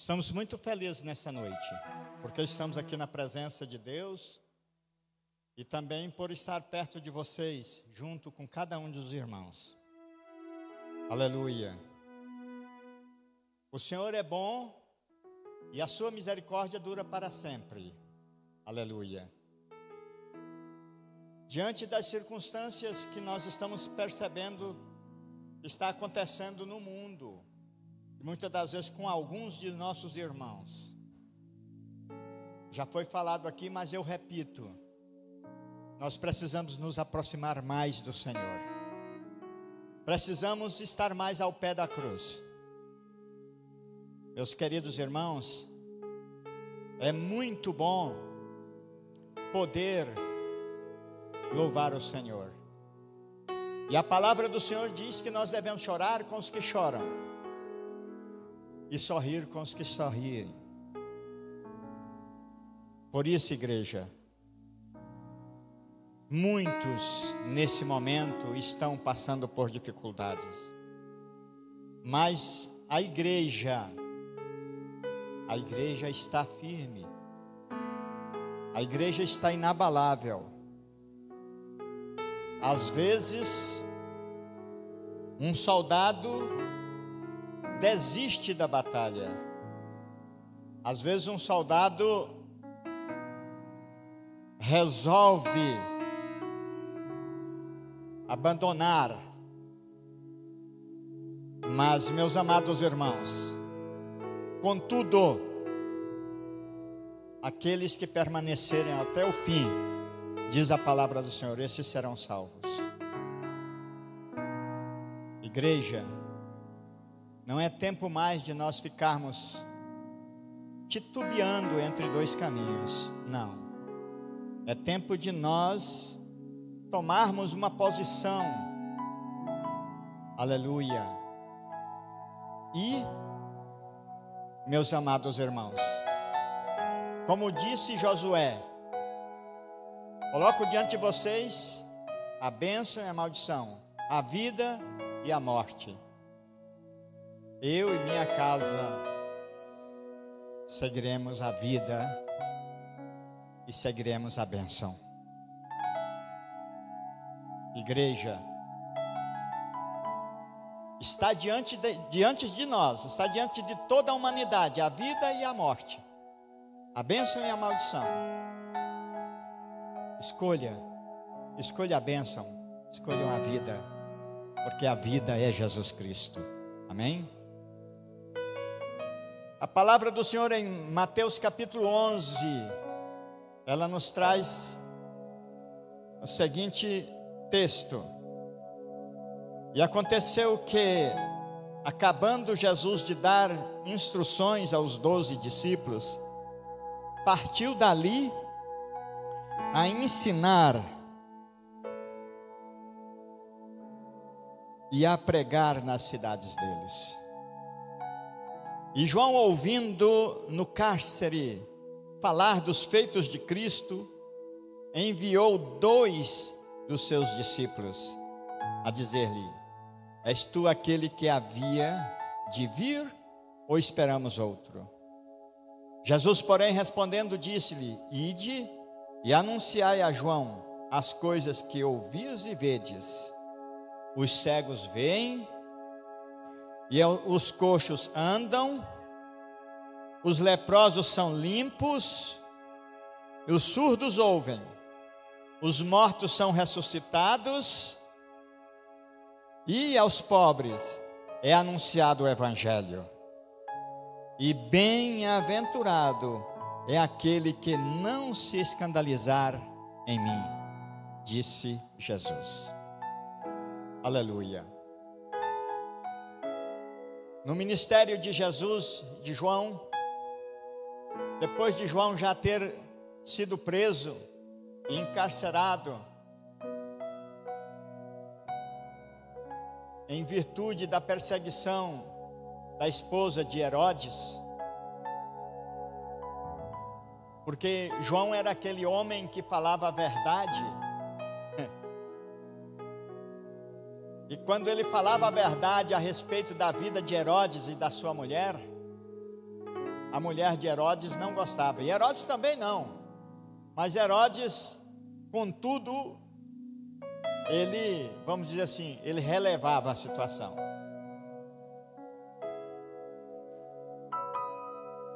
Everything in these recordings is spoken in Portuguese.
Estamos muito felizes nessa noite, porque estamos aqui na presença de Deus e também por estar perto de vocês, junto com cada um dos irmãos. Aleluia. O Senhor é bom e a sua misericórdia dura para sempre. Aleluia. Diante das circunstâncias que nós estamos percebendo que está acontecendo no mundo, muitas das vezes com alguns de nossos irmãos, já foi falado aqui, mas eu repito, nós precisamos nos aproximar mais do Senhor, precisamos estar mais ao pé da cruz. Meus queridos irmãos, é muito bom poder louvar o Senhor, e a palavra do Senhor diz que nós devemos chorar com os que choram e sorrir com os que sorrirem. Por isso, igreja, muitos nesse momento estão passando por dificuldades, mas a igreja está firme, a igreja está inabalável. Às vezes, um soldado desiste da batalha. Às vezes um soldado resolve abandonar. Mas, meus amados irmãos, contudo, aqueles que permanecerem até o fim, diz a palavra do Senhor, esses serão salvos. Igreja, não é tempo mais de nós ficarmos titubeando entre dois caminhos, não. É tempo de nós tomarmos uma posição, aleluia. E, meus amados irmãos, como disse Josué, coloco diante de vocês a bênção e a maldição, a vida e a morte. Eu e minha casa seguiremos a vida e seguiremos a bênção. Igreja, está diante de nós, está diante de toda a humanidade, a vida e a morte, a bênção e a maldição. Escolha a bênção, escolham a vida, porque a vida é Jesus Cristo. Amém? A palavra do Senhor em Mateus capítulo 11, ela nos traz o seguinte texto. E aconteceu que, acabando Jesus de dar instruções aos 12 discípulos, partiu dali a ensinar e a pregar nas cidades deles. E João, ouvindo no cárcere falar dos feitos de Cristo, enviou 2 dos seus discípulos a dizer-lhe: és tu aquele que havia de vir, ou esperamos outro? Jesus, porém, respondendo, disse-lhe: ide e anunciai a João as coisas que ouvis e vedes. Os cegos veem, e os coxos andam, os leprosos são limpos, e os surdos ouvem, os mortos são ressuscitados, e aos pobres é anunciado o Evangelho. E bem-aventurado é aquele que não se escandalizar em mim, disse Jesus. Aleluia. No ministério de Jesus, de João, depois de João já ter sido preso e encarcerado, em virtude da perseguição da esposa de Herodes, porque João era aquele homem que falava a verdade, e quando ele falava a verdade a respeito da vida de Herodes e da sua mulher, a mulher de Herodes não gostava, e Herodes também não, mas Herodes, contudo, ele, vamos dizer assim, ele relevava a situação.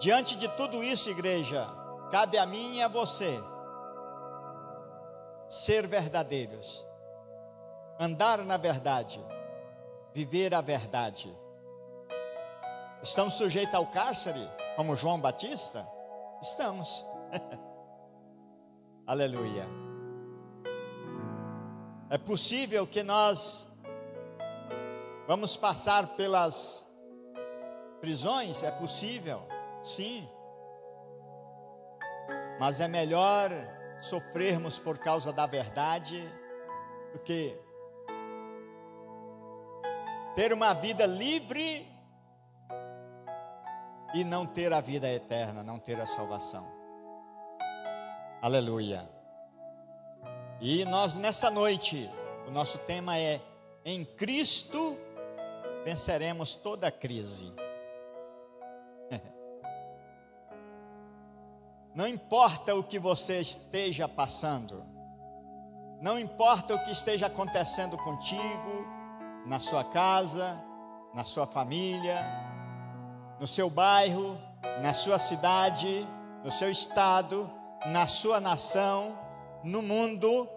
Diante de tudo isso, igreja, cabe a mim e a você ser verdadeiros, andar na verdade, viver a verdade. Estamos sujeitos ao cárcere, como João Batista? Estamos. Aleluia. É possível que nós vamos passar pelas prisões? É possível, sim. Mas é melhor sofrermos por causa da verdade do que ter uma vida livre e não ter a vida eterna, não ter a salvação. Aleluia. E nós nessa noite, o nosso tema é: em Cristo venceremos toda crise. Não importa o que você esteja passando, não importa o que esteja acontecendo contigo, na sua casa, na sua família, no seu bairro, na sua cidade, no seu estado, na sua nação, no mundo,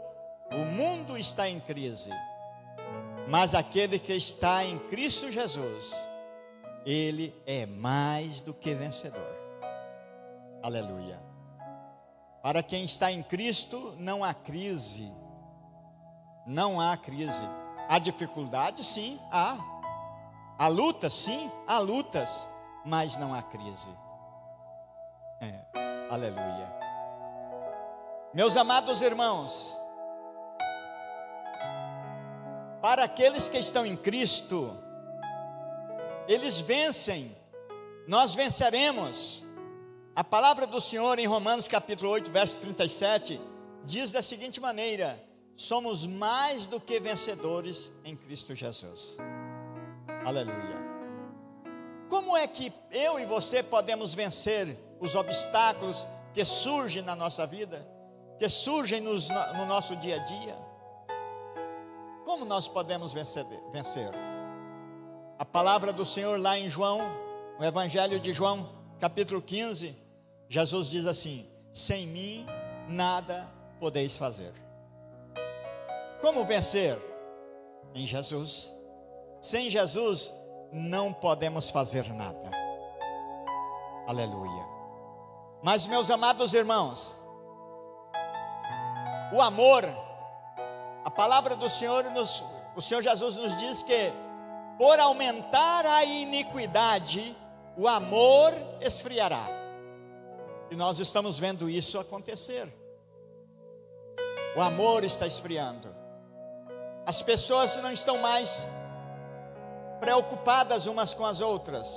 o mundo está em crise. Mas aquele que está em Cristo Jesus, ele é mais do que vencedor. Aleluia. Para quem está em Cristo, não há crise. Não há crise. Há dificuldade? Sim, há. Há lutas? Sim, há lutas. Mas não há crise. Aleluia. Meus amados irmãos, para aqueles que estão em Cristo, eles vencem, nós venceremos. A palavra do Senhor em Romanos capítulo 8, verso 37, diz da seguinte maneira: somos mais do que vencedores em Cristo Jesus. Aleluia. Como é que eu e você podemos vencer os obstáculos que surgem na nossa vida, que surgem no nosso dia a dia? Como nós podemos vencer? A palavra do Senhor lá em João, no Evangelho de João, capítulo 15, Jesus diz assim: sem mim nada podeis fazer. Como vencer? Em Jesus. Sem Jesus não podemos fazer nada. Aleluia. Mas, meus amados irmãos, o amor, a palavra do Senhor, o Senhor Jesus nos diz que por aumentar a iniquidade, o amor esfriará. E nós estamos vendo isso acontecer. O amor está esfriando. As pessoas não estão mais preocupadas umas com as outras.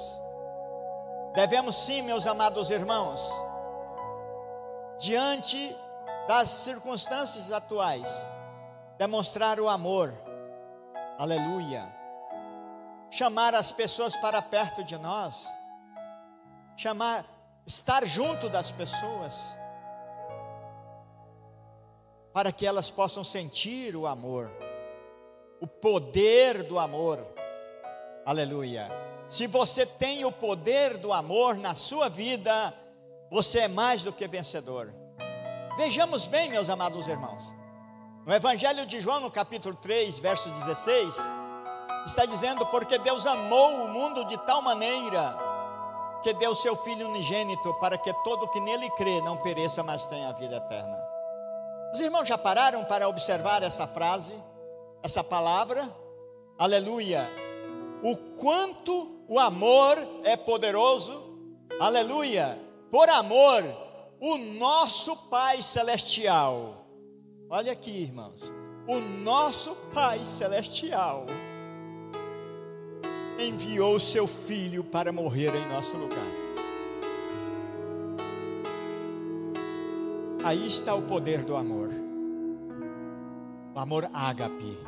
Devemos sim, meus amados irmãos, diante das circunstâncias atuais, demonstrar o amor. Aleluia. Chamar as pessoas para perto de nós. Estar junto das pessoas, para que elas possam sentir o amor, o poder do amor. Aleluia. Se você tem o poder do amor na sua vida, você é mais do que vencedor. Vejamos bem, meus amados irmãos, no Evangelho de João, no capítulo 3, verso 16, está dizendo: porque Deus amou o mundo de tal maneira que deu seu Filho unigênito, para que todo que nele crê não pereça, mas tenha a vida eterna. Os irmãos já pararam para observar essa frase, essa palavra? Aleluia. O quanto o amor é poderoso. Aleluia. Por amor, o nosso Pai Celestial, olha aqui, irmãos, o nosso Pai Celestial enviou o seu Filho para morrer em nosso lugar. Aí está o poder do amor. O amor ágape.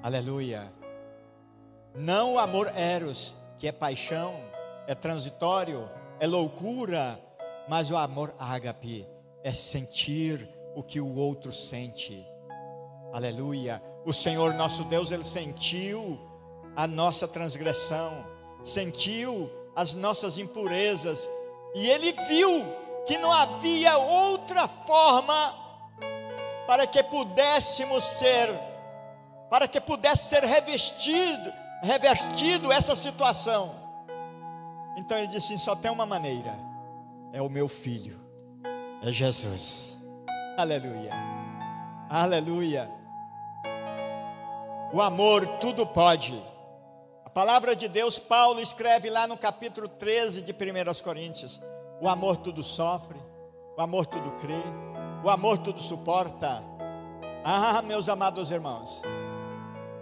Aleluia. Não o amor eros, que é paixão, é transitório, é loucura, mas o amor ágape é sentir o que o outro sente. Aleluia. O Senhor nosso Deus, Ele sentiu a nossa transgressão, sentiu as nossas impurezas, e Ele viu que não havia outra forma para que pudesse ser revertido essa situação. Então Ele disse: só tem uma maneira, é o meu filho, é Jesus. Aleluia, aleluia. O amor tudo pode. A palavra de Deus, Paulo escreve lá no capítulo 13 de 1 Coríntios: o amor tudo sofre, o amor tudo crê, o amor tudo suporta. Ah, meus amados irmãos,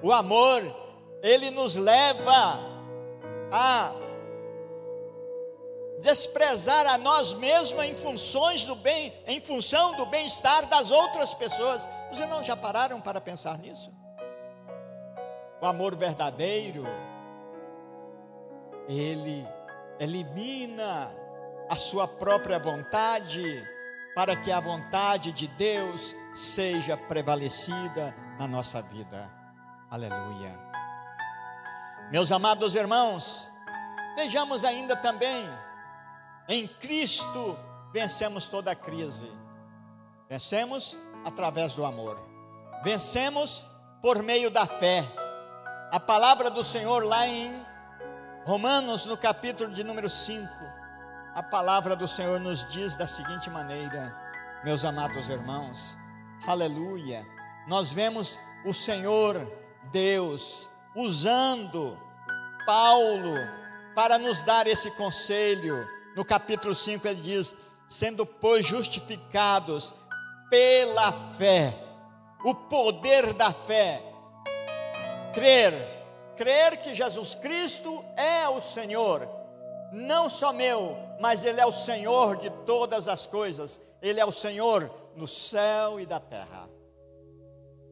o amor, ele nos leva a desprezar a nós mesmos em função do bem-estar das outras pessoas. Os irmãos já pararam para pensar nisso? O amor verdadeiro, ele elimina a sua própria vontade, para que a vontade de Deus seja prevalecida na nossa vida. Aleluia. Meus amados irmãos, vejamos ainda também, em Cristo vencemos toda a crise. Vencemos através do amor. Vencemos por meio da fé. A palavra do Senhor lá em Romanos, no capítulo de número 5, a palavra do Senhor nos diz da seguinte maneira, meus amados irmãos, aleluia, nós vemos o Senhor Deus usando Paulo para nos dar esse conselho. No capítulo 5 ele diz: sendo pois justificados pela fé, o poder da fé, crer que Jesus Cristo é o Senhor, não só meu, mas Ele é o Senhor de todas as coisas, Ele é o Senhor no céu e da terra.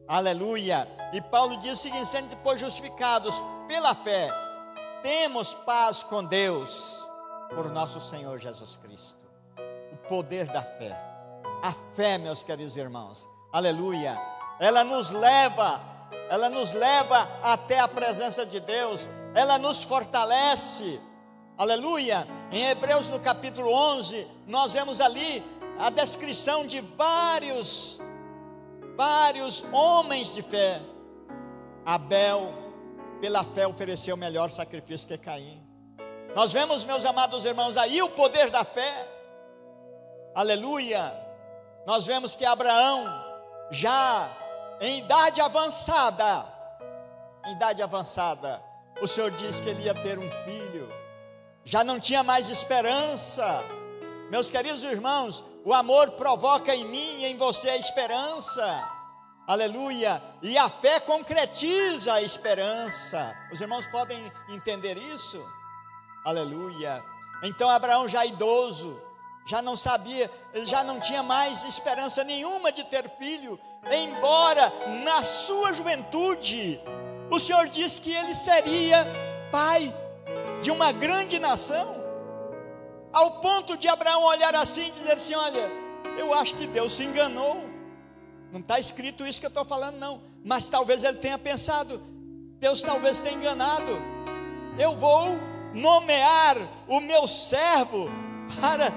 Aleluia. E Paulo diz o seguinte: sendo depois justificados pela fé, temos paz com Deus por nosso Senhor Jesus Cristo. O poder da fé, a fé, meus queridos irmãos, aleluia, ela nos leva até a presença de Deus, ela nos fortalece, aleluia. Em Hebreus no capítulo 11, nós vemos ali a descrição de vários homens de fé. Abel, pela fé, ofereceu melhor sacrifício que Caim. Nós vemos, meus amados irmãos, aí o poder da fé, aleluia. Nós vemos que Abraão, já em idade avançada, o Senhor disse que ele ia ter um filho, já não tinha mais esperança. Meus queridos irmãos, o amor provoca em mim e em você a esperança, aleluia, e a fé concretiza a esperança. Os irmãos podem entender isso? Aleluia. Então Abraão, já idoso, já não sabia, ele já não tinha mais esperança nenhuma de ter filho, embora na sua juventude o Senhor disse que ele seria pai de uma grande nação, ao ponto de Abraão olhar assim e dizer assim: olha, eu acho que Deus se enganou, não está escrito isso que eu estou falando não, mas talvez ele tenha pensado, Deus talvez tenha enganado, eu vou nomear o meu servo para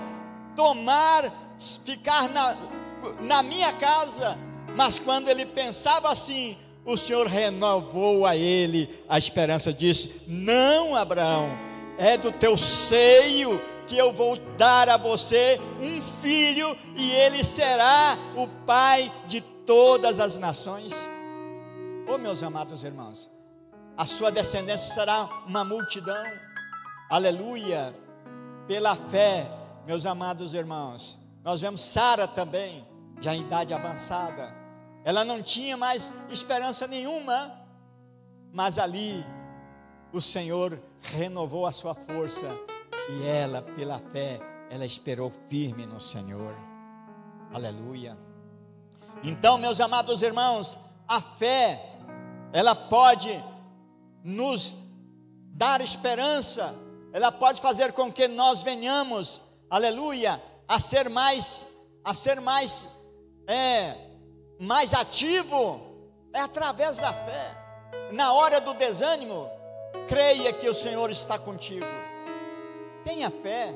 ficar na minha casa. Mas quando ele pensava assim, o Senhor renovou a ele a esperança, disse: não, Abraão, é do teu seio que eu vou dar a você um filho, e ele será o pai de todas as nações. Oh, meus amados irmãos, a sua descendência será uma multidão, aleluia. Pela fé, meus amados irmãos, nós vemos Sara também, já em idade avançada, ela não tinha mais esperança nenhuma, mas ali o Senhor renovou a sua força, e ela, pela fé, ela esperou firme no Senhor, aleluia. Então, meus amados irmãos, a fé, ela pode nos dar esperança ela pode fazer com que nós venhamos, aleluia, a ser mais ativo, é através da fé. Na hora do desânimo, creia que o Senhor está contigo. Tenha fé,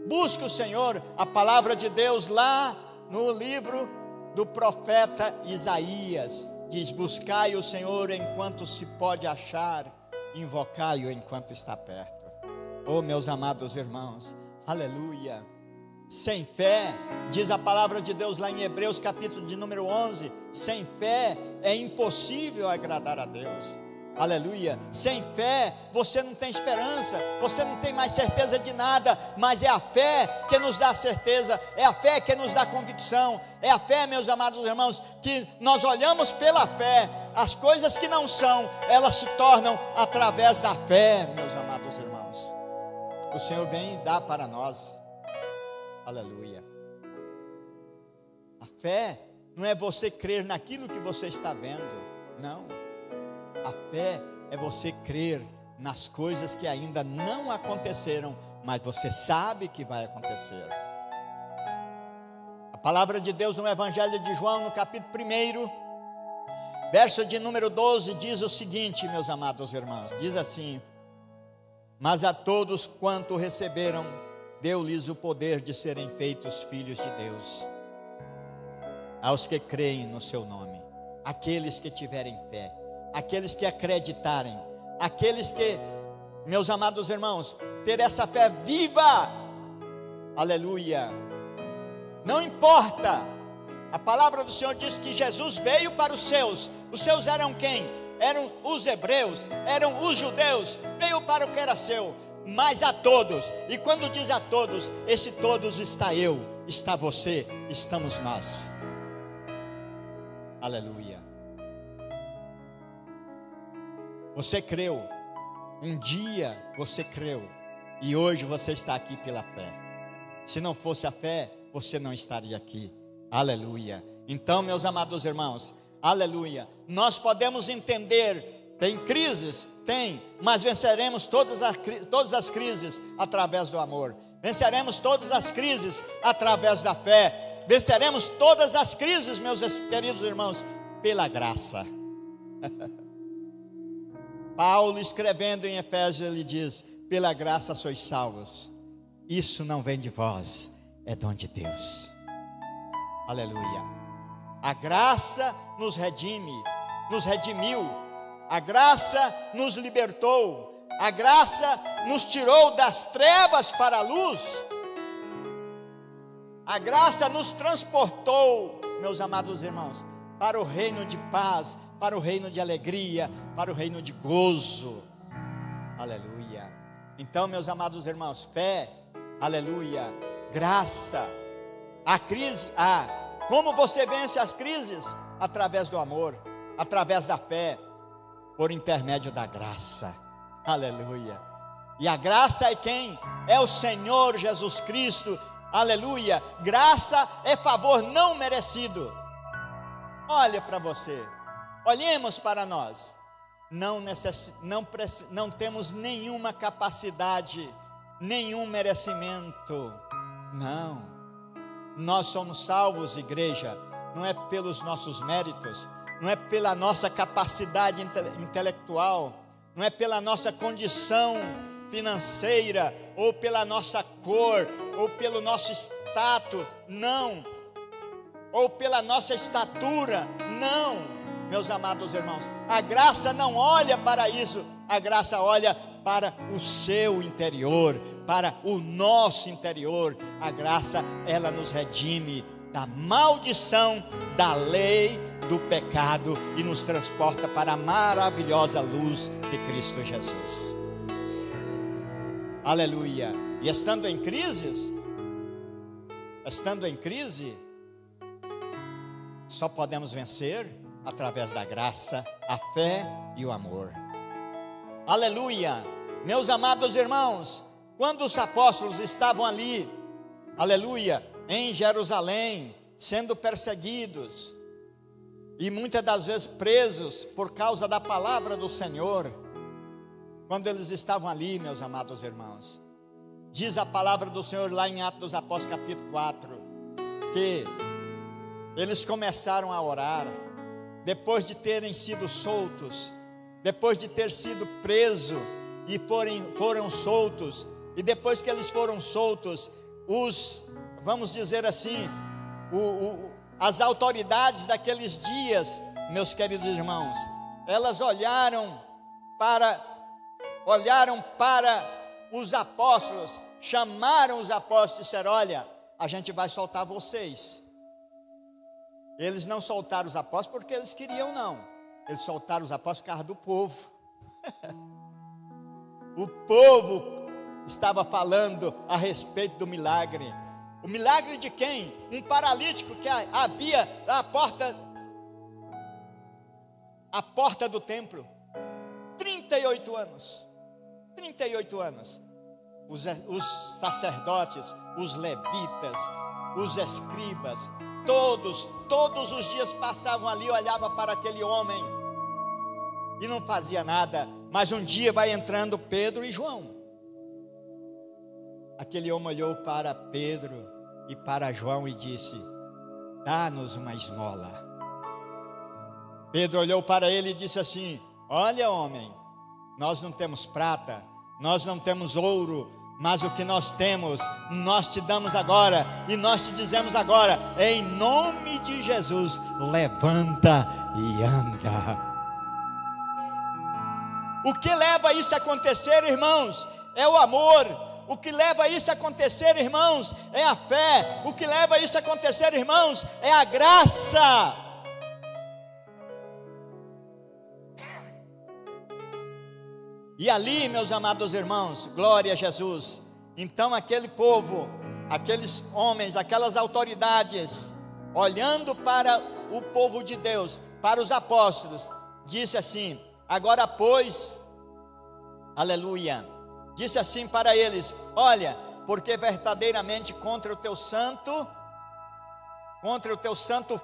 busque o Senhor. A palavra de Deus lá no livro do profeta Isaías diz: buscai o Senhor enquanto se pode achar, invocai-o enquanto está perto. Oh, meus amados irmãos, aleluia. Sem fé, diz a palavra de Deus lá em Hebreus capítulo de número 11, sem fé é impossível agradar a Deus. Aleluia. Sem fé você não tem esperança, você não tem mais certeza de nada, mas é a fé que nos dá certeza, é a fé que nos dá convicção, é a fé, meus amados irmãos, que nós olhamos pela fé, as coisas que não são, elas se tornam através da fé, meus amados irmãos. O Senhor vem e dá para nós, aleluia. A fé não é você crer naquilo que você está vendo, não. A fé é você crer nas coisas que ainda não aconteceram, mas você sabe que vai acontecer. A palavra de Deus no Evangelho de João, no capítulo 1, verso de número 12, diz o seguinte, meus amados irmãos, diz assim: mas a todos quanto receberam, deu-lhes o poder de serem feitos filhos de Deus, aos que creem no seu nome, aqueles que tiverem fé, aqueles que acreditarem, aqueles que, meus amados irmãos, ter essa fé viva, aleluia. Não importa, a palavra do Senhor diz que Jesus veio para os seus eram quem? Eram os hebreus, eram os judeus, veio para o que era seu, mas a todos, e quando diz a todos, esse todos está eu, está você, estamos nós, aleluia. Você creu, um dia você creu, e hoje você está aqui pela fé. Se não fosse a fé, você não estaria aqui, aleluia. Então, meus amados irmãos, aleluia, nós podemos entender, tem crises? Tem, mas venceremos todas as crises através do amor, venceremos todas as crises através da fé, venceremos todas as crises, meus queridos irmãos, pela graça. Paulo, escrevendo em Efésios, ele diz: pela graça sois salvos, isso não vem de vós, é dom de Deus, aleluia. A graça nos redimiu, a graça nos libertou, a graça nos tirou das trevas para a luz, a graça nos transportou, meus amados irmãos, para o reino de paz, para o reino de alegria, para o reino de gozo, aleluia. Então, meus amados irmãos, fé, aleluia, graça. A crise, como você vence as crises? Através do amor, através da fé, por intermédio da graça, aleluia. E a graça é quem? É o Senhor Jesus Cristo, aleluia. Graça é favor não merecido. Olha para você, olhemos para nós, não temos nenhuma capacidade, nenhum merecimento, não. Nós somos salvos, igreja, não é pelos nossos méritos, não é pela nossa capacidade intelectual, não é pela nossa condição financeira, ou pela nossa cor, ou pelo nosso status, não, ou pela nossa estatura, não, meus amados irmãos. A graça não olha para isso, a graça olha para o seu interior, para o nosso interior. A graça, ela nos redime da maldição da lei do pecado e nos transporta para a maravilhosa luz de Cristo Jesus, aleluia. E estando em crise, só podemos vencer através da graça, a fé e o amor, aleluia. Meus amados irmãos, quando os apóstolos estavam ali, aleluia, em Jerusalém, sendo perseguidos, e muitas das vezes presos por causa da palavra do Senhor, quando eles estavam ali, meus amados irmãos, diz a palavra do Senhor lá em Atos dos Apóstolos capítulo 4, que eles começaram a orar, depois de terem sido soltos, depois de ter sido presos, e foram soltos, e depois que eles foram soltos, vamos dizer assim, as autoridades daqueles dias, meus queridos irmãos, elas olharam para os apóstolos, chamaram os apóstolos e disseram: olha, a gente vai soltar vocês. Eles não soltaram os apóstolos porque eles queriam, não. Eles soltaram os apóstolos por causa do povo. O povo estava falando a respeito do milagre. O milagre de quem? Um paralítico que havia à porta do templo. 38 anos. 38 anos. Os sacerdotes, os levitas, os escribas, todos os dias passavam ali, olhavam para aquele homem e não fazia nada. Mas um dia vai entrando Pedro e João. Aquele homem olhou para Pedro e para João e disse: dá-nos uma esmola. Pedro olhou para ele e disse assim: olha, homem, nós não temos prata, nós não temos ouro, mas o que nós temos, nós te damos agora, e nós te dizemos agora, em nome de Jesus, levanta e anda. O que leva isso a acontecer, irmãos, é o amor. O que leva isso a acontecer, irmãos, é a fé. O que leva isso a acontecer, irmãos, é a graça. E ali, meus amados irmãos, glória a Jesus. Então aquele povo, aqueles homens, aquelas autoridades, olhando para o povo de Deus, para os apóstolos, disse assim: agora pois, aleluia, disse assim para eles: olha, porque verdadeiramente contra o teu santo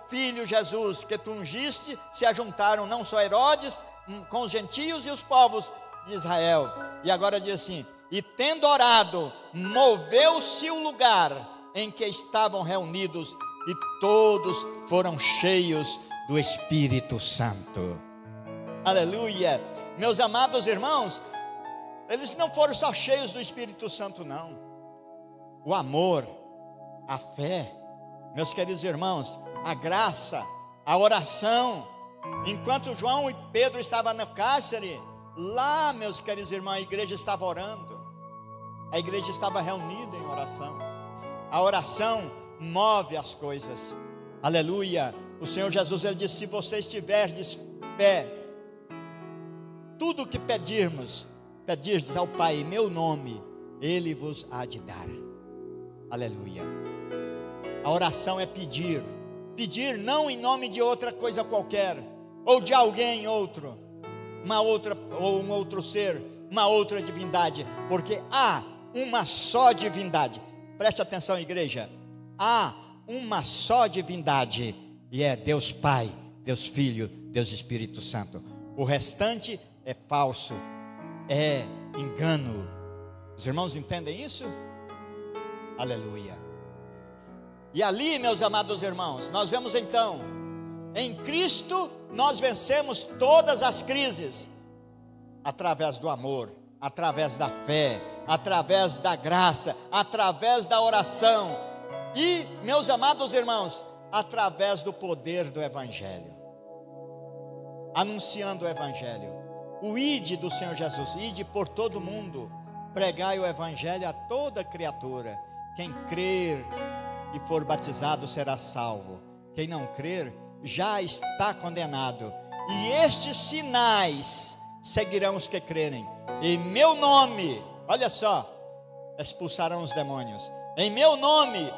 filho Jesus, que tu ungiste, se ajuntaram não só Herodes, com os gentios e os povos de Israel. E agora diz assim: e tendo orado, moveu-se o lugar em que estavam reunidos, e todos foram cheios do Espírito Santo. Aleluia. Meus amados irmãos, eles não foram só cheios do Espírito Santo, não. O amor, a fé, meus queridos irmãos, a graça, a oração. Enquanto João e Pedro estavam no cárcere, lá, meus queridos irmãos, a igreja estava orando, a igreja estava reunida em oração. A oração move as coisas. Aleluia. O Senhor Jesus, ele disse: se vocês tiverdes fé, tudo o que pedirdes ao Pai em meu nome, Ele vos há de dar. Aleluia. A oração é pedir não em nome de outra coisa qualquer, ou de alguém outro, um outro ser, uma outra divindade, porque há uma só divindade. Preste atenção, igreja. Há uma só divindade, e é Deus Pai, Deus Filho, Deus Espírito Santo. O restante é falso, é engano. Os irmãos entendem isso? Aleluia. E ali, meus amados irmãos, nós vemos então, em Cristo nós vencemos todas as crises, através do amor, através da fé, através da graça, através da oração e, meus amados irmãos, através do poder do Evangelho. Anunciando o Evangelho, o ide do Senhor Jesus, ide por todo o mundo, pregai o Evangelho a toda criatura. Quem crer e for batizado será salvo, quem não crer já está condenado. E estes sinais seguirão os que crerem: em meu nome, olha só, expulsarão os demônios, em meu nome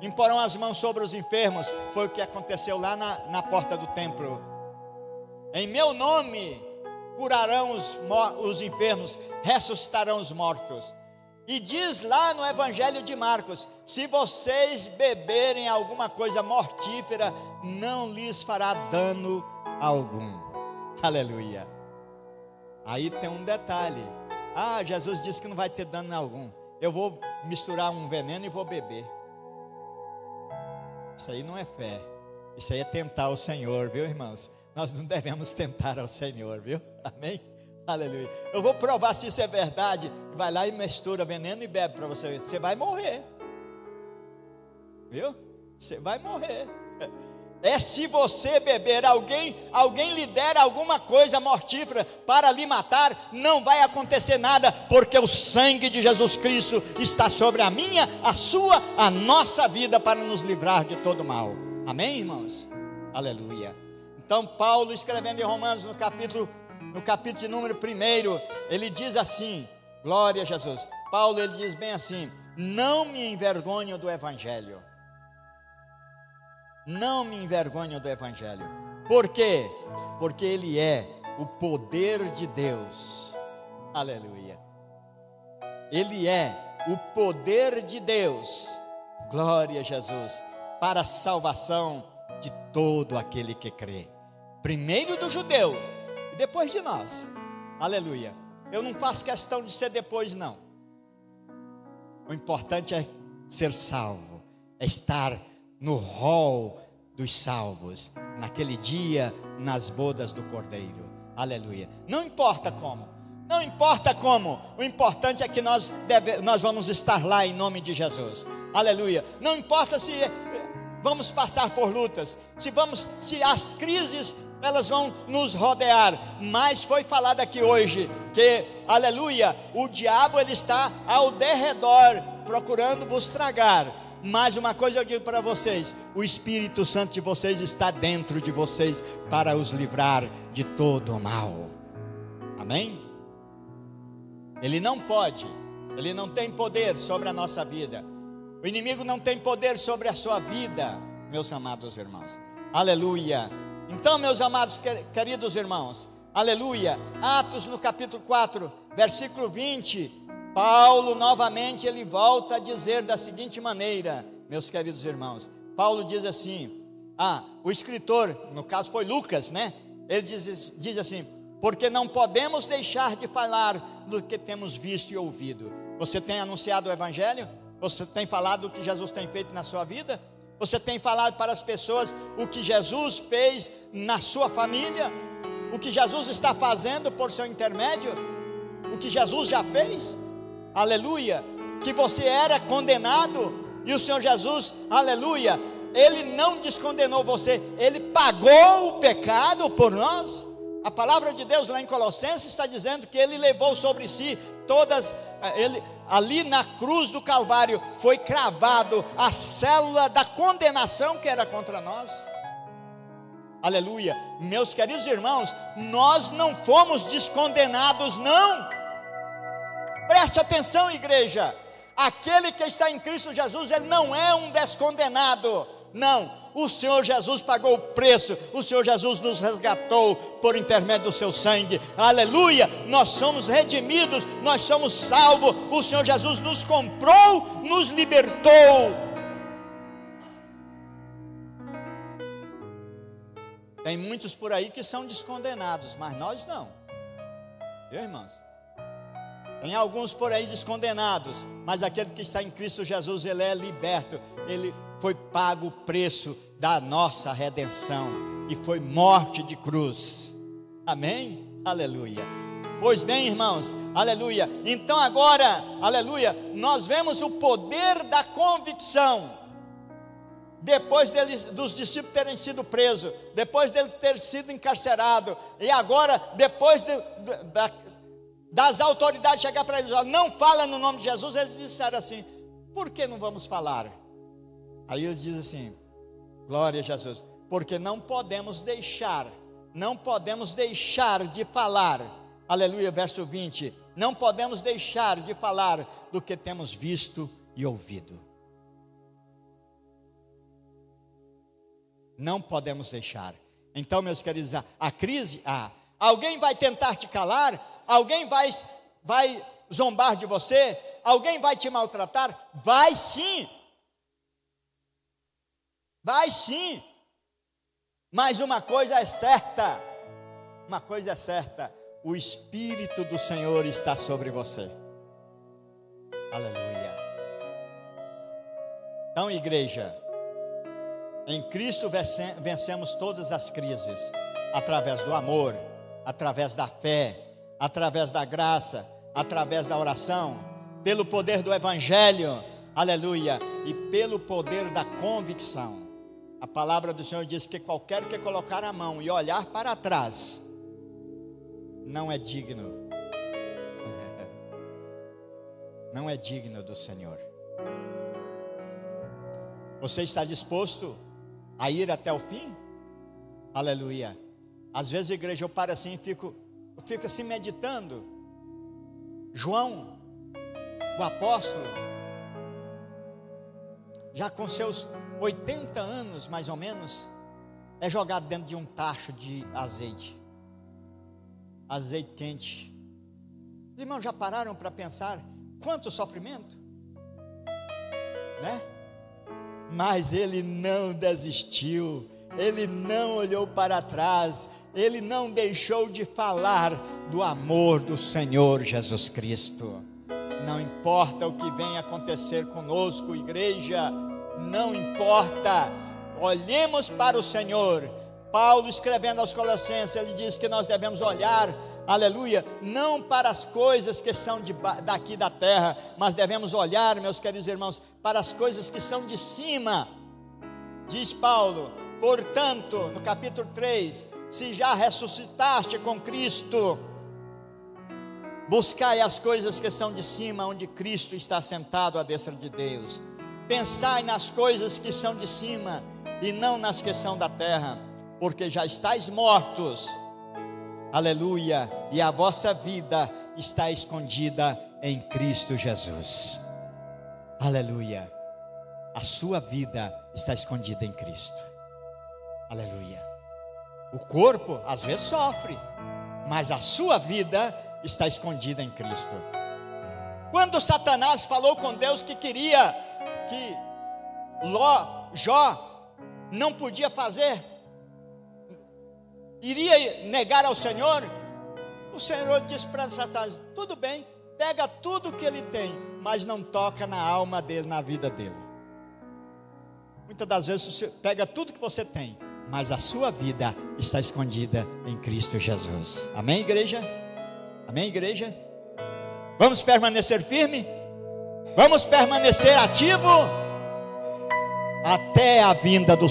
imporão as mãos sobre os enfermos. Foi o que aconteceu lá na porta do templo. Em meu nome curarão os enfermos, ressuscitarão os mortos. E diz lá no Evangelho de Marcos: se vocês beberem alguma coisa mortífera, não lhes fará dano algum. Aleluia. Aí tem um detalhe: Ah, Jesus disse que não vai ter dano algum. Eu vou misturar um veneno e vou beber. Isso aí não é fé. Isso aí é tentar o Senhor, viu, irmãos? Nós não devemos tentar ao Senhor, viu? Amém? Aleluia. Eu vou provar se isso é verdade. Vai lá e mistura veneno e bebe para você ver. Você vai morrer. Viu? Você vai morrer. É se você beber, alguém lhe der alguma coisa mortífera para lhe matar, não vai acontecer nada, porque o sangue de Jesus Cristo está sobre a minha, a sua, a nossa vida, para nos livrar de todo mal. Amém, irmãos? Aleluia. Então Paulo, escrevendo em Romanos, no capítulo de número 1, ele diz assim, glória a Jesus. Paulo, ele diz bem assim: não me envergonho do Evangelho. Não me envergonho do Evangelho. Por quê? Porque ele é o poder de Deus. Aleluia. Ele é o poder de Deus. Glória a Jesus. Para a salvação de todo aquele que crê. Primeiro do judeu e depois de nós. Aleluia. Eu não faço questão de ser depois, não. O importante é ser salvo. É estar no rol dos salvos, naquele dia, nas bodas do Cordeiro. Aleluia. Não importa como, não importa como, o importante é que nós vamos estar lá em nome de Jesus. Aleluia. Não importa se vamos passar por lutas, se as crises elas vão nos rodear, mas foi falado aqui hoje que, aleluia, o diabo ele está ao derredor procurando vos tragar. Mas uma coisa eu digo para vocês: o Espírito Santo de vocês está dentro de vocês para os livrar de todo o mal. Amém? Ele não pode, ele não tem poder sobre a nossa vida. O inimigo não tem poder sobre a sua vida, meus amados irmãos. Aleluia. Então, meus amados queridos irmãos, aleluia. Atos no capítulo 4, versículo 20. Paulo novamente ele volta a dizer da seguinte maneira, meus queridos irmãos. Paulo diz assim, o escritor, no caso foi Lucas, né? Ele diz assim: porque não podemos deixar de falar do que temos visto e ouvido. Você tem anunciado o Evangelho? Você tem falado o que Jesus tem feito na sua vida? Você tem falado para as pessoas o que Jesus fez na sua família? O que Jesus está fazendo por seu intermédio? O que Jesus já fez? Aleluia, que você era condenado e o Senhor Jesus, aleluia, Ele não descondenou você, Ele pagou o pecado por nós. A palavra de Deus lá em Colossenses está dizendo que Ele levou sobre si todas, ali na cruz do Calvário foi cravado a célula da condenação que era contra nós. Aleluia, meus queridos irmãos, nós não fomos descondenados, não. Preste atenção, igreja. Aquele que está em Cristo Jesus, ele não é um descondenado. Não, o Senhor Jesus pagou o preço. O Senhor Jesus nos resgatou por intermédio do seu sangue. Aleluia, nós somos redimidos, nós somos salvos. O Senhor Jesus nos comprou, nos libertou. Tem muitos por aí que são descondenados, mas nós não. Viu, irmãos? Tem alguns por aí descondenados, mas aquele que está em Cristo Jesus, ele é liberto. Ele foi pago o preço da nossa redenção e foi morte de cruz. Amém? Aleluia. Pois bem, irmãos, aleluia. Então agora, aleluia, nós vemos o poder da convicção. Depois dos discípulos terem sido presos, depois deles terem sido encarcerados, e agora depois das autoridades chegar para eles, não fala no nome de Jesus, eles disseram assim: por que não vamos falar? Aí eles dizem assim: glória a Jesus, porque não podemos deixar de falar, aleluia, verso 20, não podemos deixar de falar do que temos visto e ouvido. Não podemos deixar. Então, meus queridos, a crise, alguém vai tentar te calar? Alguém vai zombar de você? Alguém vai te maltratar? Vai sim. Vai sim. Mas uma coisa é certa. o Espírito do Senhor está sobre você. Aleluia. Então, igreja, em Cristo vencemos todas as crises, através do amor, através da fé, através da graça, através da oração, pelo poder do Evangelho, aleluia, e pelo poder da convicção. A palavra do Senhor diz que qualquer que colocar a mão e olhar para trás, não é digno, não é digno do Senhor. Você está disposto a ir até o fim? Aleluia. Às vezes, igreja, eu paro assim e fico assim meditando. João, o apóstolo, já com seus 80 anos mais ou menos, é jogado dentro de um tacho de azeite quente. Os irmãos já pararam para pensar quanto sofrimento, né? Mas ele não desistiu, ele não olhou para trás, ele não deixou de falar do amor do Senhor Jesus Cristo. Não importa o que venha acontecer conosco, igreja, não importa, olhemos para o Senhor. Paulo, escrevendo aos Colossenses, ele diz que nós devemos olhar, aleluia, não para as coisas que são daqui da terra, mas devemos olhar, meus queridos irmãos, para as coisas que são de cima. Diz Paulo, portanto, no capítulo 3, se já ressuscitaste com Cristo, buscai as coisas que são de cima, onde Cristo está sentado à destra de Deus. Pensai nas coisas que são de cima, e não nas que são da terra, porque já estáis mortos, aleluia, e a vossa vida está escondida em Cristo Jesus, aleluia, a sua vida está escondida em Cristo, aleluia. O corpo às vezes sofre, mas a sua vida está escondida em Cristo. Quando Satanás falou com Deus que queria que Jó não podia fazer, iria negar ao Senhor, o Senhor disse para Satanás, tudo bem, pega tudo que ele tem, mas não toca na alma dele, na vida dele. Muitas das vezes você pega tudo que você tem, mas a sua vida está escondida em Cristo Jesus. Amém, igreja? Amém, igreja? Vamos permanecer firme? Vamos permanecer ativo até a vinda do